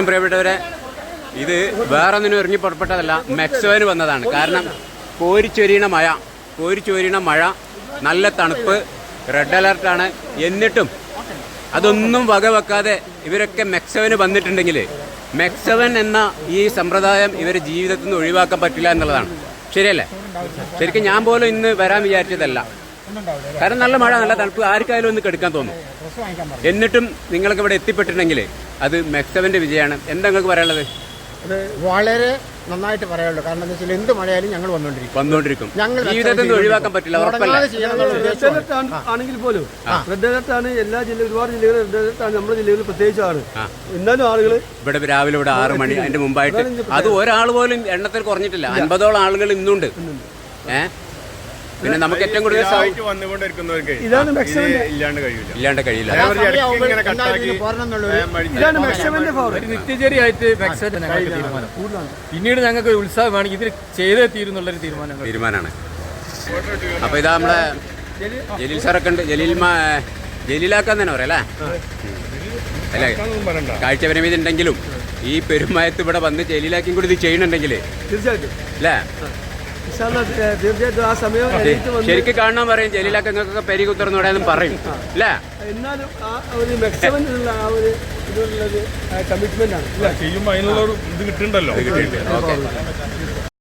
പ്രിയപ്പെട്ടവരെ, ഇത് വേറൊന്നിനും ഇറങ്ങി പുറപ്പെട്ടതല്ല, മെക്സോന് വന്നതാണ്. കാരണം കോരിച്ചൊരിയണ മഴ, നല്ല തണുപ്പ്, റെഡ് അലർട്ടാണ്. എന്നിട്ടും അതൊന്നും വകവെക്കാതെ ഇവരൊക്കെ മെക്സോന് വന്നിട്ടുണ്ടെങ്കിൽ മെക്സവൻ എന്ന ഈ സമ്പ്രദായം ഇവരുടെ ജീവിതത്തിൽ നിന്ന് ഒഴിവാക്കാൻ പറ്റില്ല എന്നുള്ളതാണ്. ശരിയല്ലേ? ശരിക്കും ഞാൻ പോലും ഇന്ന് വരാൻ വിചാരിച്ചതല്ല. കാരണം നല്ല മഴ, നല്ല തണുപ്പ്, ആർക്കായാലും ഒന്ന് കെടുക്കാൻ തോന്നും. എന്നിട്ടും നിങ്ങൾക്ക് ഇവിടെ എത്തിപ്പെട്ടിട്ടുണ്ടെങ്കിൽ അത് മെക്സവന്റെ വിജയമാണ്. എന്താ നിങ്ങൾക്ക് പറയാനുള്ളത്? അത് വളരെ നന്നായിട്ട് പറയാനുള്ളൂ. കാരണം എന്താ വെച്ചാൽ എന്ത് മഴയായാലും ഞങ്ങൾ വന്നുകൊണ്ടിരിക്കും. ഞങ്ങൾ ജീവിതത്തിൽ നിന്ന് ഒഴിവാക്കാൻ പറ്റില്ല, ഉറപ്പല്ല. ആണെങ്കിൽ പോലും റെഡ് അലർട്ടാണ് എല്ലാ ജില്ലയിലും, ഒരുപാട് ജില്ലകൾ റെഡ് അലർട്ടാണ്. നമ്മുടെ ജില്ലകളിൽ പ്രത്യേകിച്ചാണ്. എന്നാലും ആളുകൾ ഇവിടെ രാവിലെ 6 മണി അതിന്റെ മുമ്പായിട്ട് അത് ഒരാൾ പോലും എണ്ണത്തിൽ കുറഞ്ഞിട്ടില്ല. 50ഓളം ആളുകൾ ഇന്നുണ്ട്. പിന്നെ നമുക്ക് ഏറ്റവും കൂടുതൽ ഇതാണ് ഇല്ലാണ്ട് കഴിയില്ല. നിത്യചര്യയായിട്ട് തീരുമാനം. പിന്നീട് ഞങ്ങൾക്ക് ഉത്സാഹമാണ് ഇത് ചെയ്തേ തീരുന്നുള്ളൊരു തീരുമാനമാണ്. അപ്പൊ ഇതാ നമ്മളെ ജലീൽ സാറൊക്കെ ഉണ്ട്. ജലീലാക്കാൻ തന്നെ പറയാം അല്ലേ? കാഴ്ചപരിമിതി ഉണ്ടെങ്കിലും ഈ പെരുമയത്ത് ഇവിടെ വന്ന് ജലീലാക്കിയും കൂടി ഇത് ചെയ്യണമെങ്കിൽ തീർച്ചയായിട്ടും അല്ലേ? തീർച്ചയായിട്ടും ആ സമയം ശരിക്കും കാണാൻ പറയും. ജലീലാക്ക് നിങ്ങൾക്കൊക്കെ പെരി കുത്തിറന്നോടെന്നും പറയും അല്ലേ? എന്നാലും ആ ഒരു മെക്സവനുള്ള ആ ഒരു ഇതിനുള്ളത് കമ്മിറ്റ്മെന്റ് ആണ്. ചെയ്യുമ്പോൾ അതിനുള്ള ഇത് കിട്ടുന്നുണ്ടല്ലോ. ഓക്കെ.